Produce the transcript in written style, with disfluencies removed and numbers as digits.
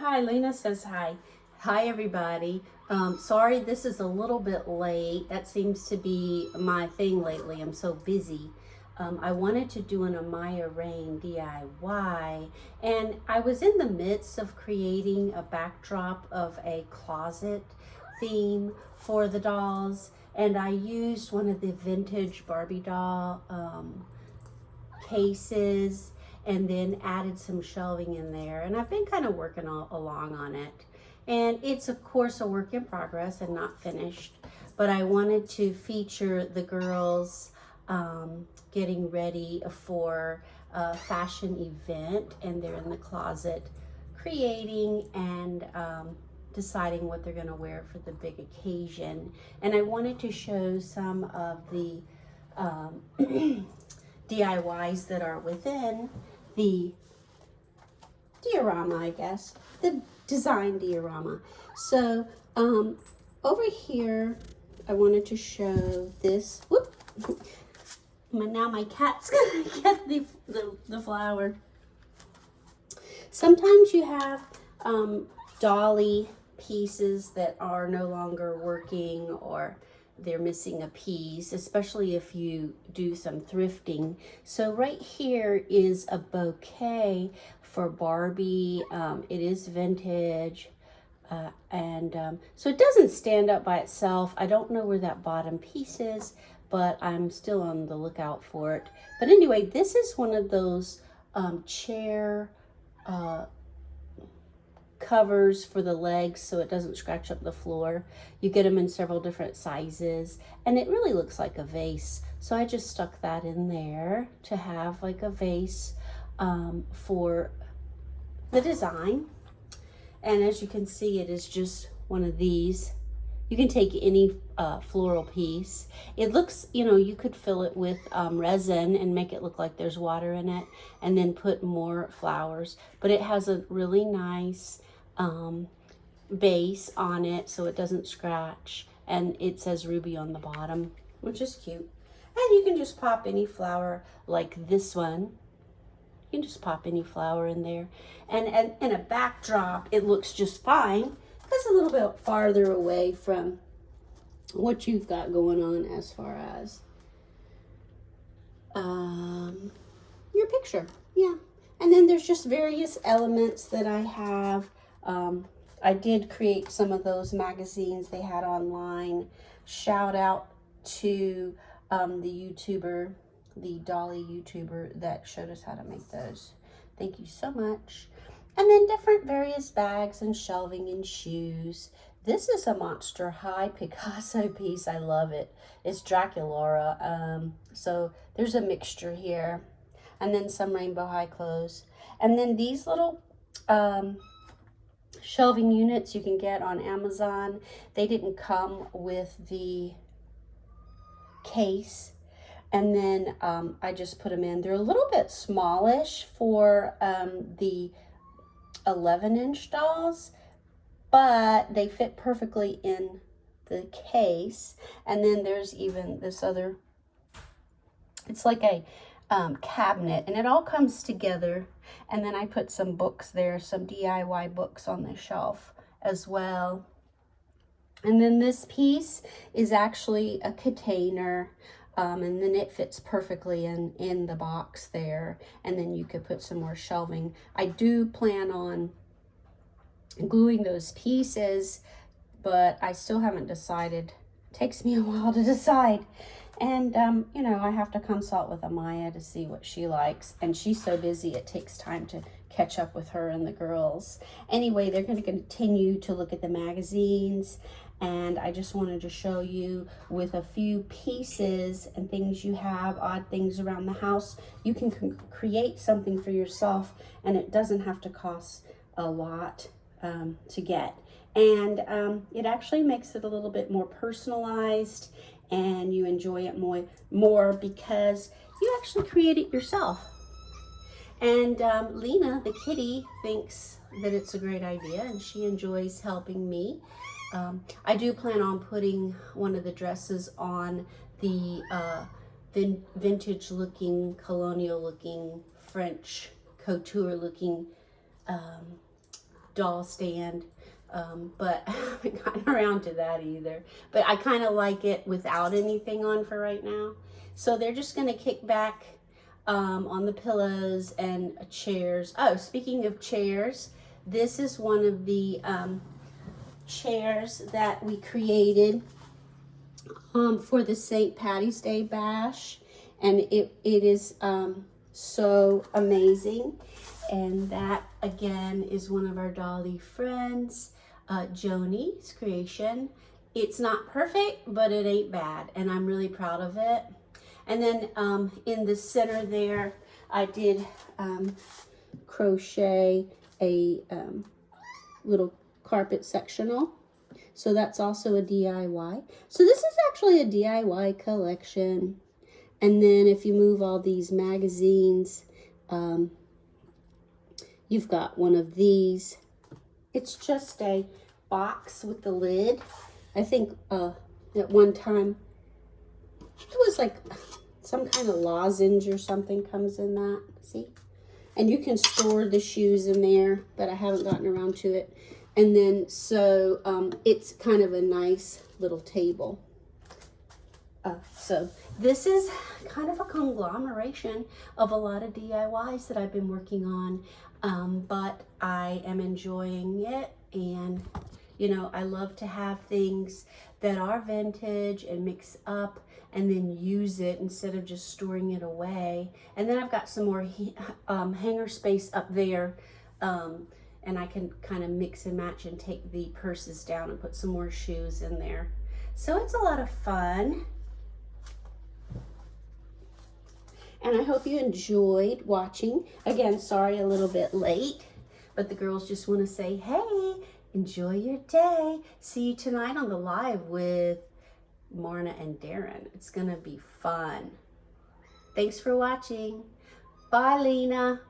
hi. Lena says hi. Hi, everybody. Sorry this is a little bit late. That seems to be my thing lately. I'm so busy. I wanted to do an Amaya Rain DIY, and I was in the midst of creating a backdrop of a closet theme for the dolls, and I used one of the vintage Barbie doll cases and then added some shelving in there, and I've been kind of working along on it, and it's of course a work in progress and not finished, but I wanted to feature the girls getting ready for a fashion event, and they're in the closet creating and deciding what they're going to wear for the big occasion. And I wanted to show some of the DIYs that are within the diorama, I guess, the design diorama. So over here, I wanted to show this. Whoop! Now my cat's gonna get the flower. Sometimes you have dolly pieces that are no longer working, or they're missing a piece, especially if you do some thrifting. So right here is a bouquet for Barbie. It is vintage. So it doesn't stand up by itself. I don't know where that bottom piece is, but I'm still on the lookout for it. But anyway, this is one of those chair covers for the legs so it doesn't scratch up the floor. You get them in several different sizes, and it really looks like a vase. So I just stuck that in there to have like a vase for the design. And as you can see, it is just one of these. You can take any floral piece. It looks, you could fill it with resin and make it look like there's water in it, and then put more flowers. But it has a really nice base on it so it doesn't scratch. And it says Ruby on the bottom, which is cute. And you can just pop any flower like this one. You can just pop any flower in there. And in a backdrop, it looks just fine. It's a little bit farther away from what you've got going on as far as your picture. Yeah. And then there's just various elements that I have. I did create some of those magazines they had online. Shout out to the YouTuber, the Dolly YouTuber that showed us how to make those. Thank you so much. And then different various bags and shelving and shoes. This is a Monster High Picasso piece. I love it. It's Draculaura. So there's a mixture here. And then some Rainbow High clothes. And then these little shelving units you can get on Amazon. They didn't come with the case. And then I just put them in. They're a little bit smallish for the 11-inch dolls, but they fit perfectly in the case. And then there's even this other, it's like a cabinet, and it all comes together. And then I put some books there, some DIY books on the shelf as well. And then this piece is actually a container. And then it fits perfectly in the box there. And then you could put some more shelving. I do plan on gluing those pieces, but I still haven't decided. It takes me a while to decide. And, I have to consult with Amaya to see what she likes. And she's so busy, it takes time to catch up with her and the girls. Anyway, they're going to continue to look at the magazines. And I just wanted to show you with a few pieces and things you have, odd things around the house, you can create something for yourself, and it doesn't have to cost a lot to get. And it actually makes it a little bit more personalized, and you enjoy it more because you actually create it yourself. And Lena, the kitty, thinks that it's a great idea, and she enjoys helping me. I do plan on putting one of the dresses on the vintage looking, colonial looking, French couture looking doll stand. But I haven't gotten around to that either. But I kind of like it without anything on for right now. So they're just going to kick back on the pillows and chairs. Oh, speaking of chairs, this is one of the chairs that we created for the St. Patty's Day Bash. And it is so amazing. And that, again, is one of our dolly friends, Joni's creation. It's not perfect, but it ain't bad, and I'm really proud of it. And then in the center there, I did crochet a little carpet sectional. So that's also a DIY. So this is actually a DIY collection. And then if you move all these magazines, you've got one of these. It's just a box with the lid. I think at one time it was like some kind of lozenge or something comes in that. See? And you can store the shoes in there, but I haven't gotten around to it. And then so it's kind of a nice little table. So this is kind of a conglomeration of a lot of DIYs that I've been working on. But I am enjoying it, and you know, I love to have things that are vintage and mix up and then use it instead of just storing it away. And then I've got some more hanger space up there, and I can kind of mix and match and take the purses down and put some more shoes in there. So it's a lot of fun. And I hope you enjoyed watching. Again, sorry a little bit late, but the girls just want to say, hey, enjoy your day. See you tonight on the live with Marna and Darren. It's going to be fun. Thanks for watching. Bye, Lena.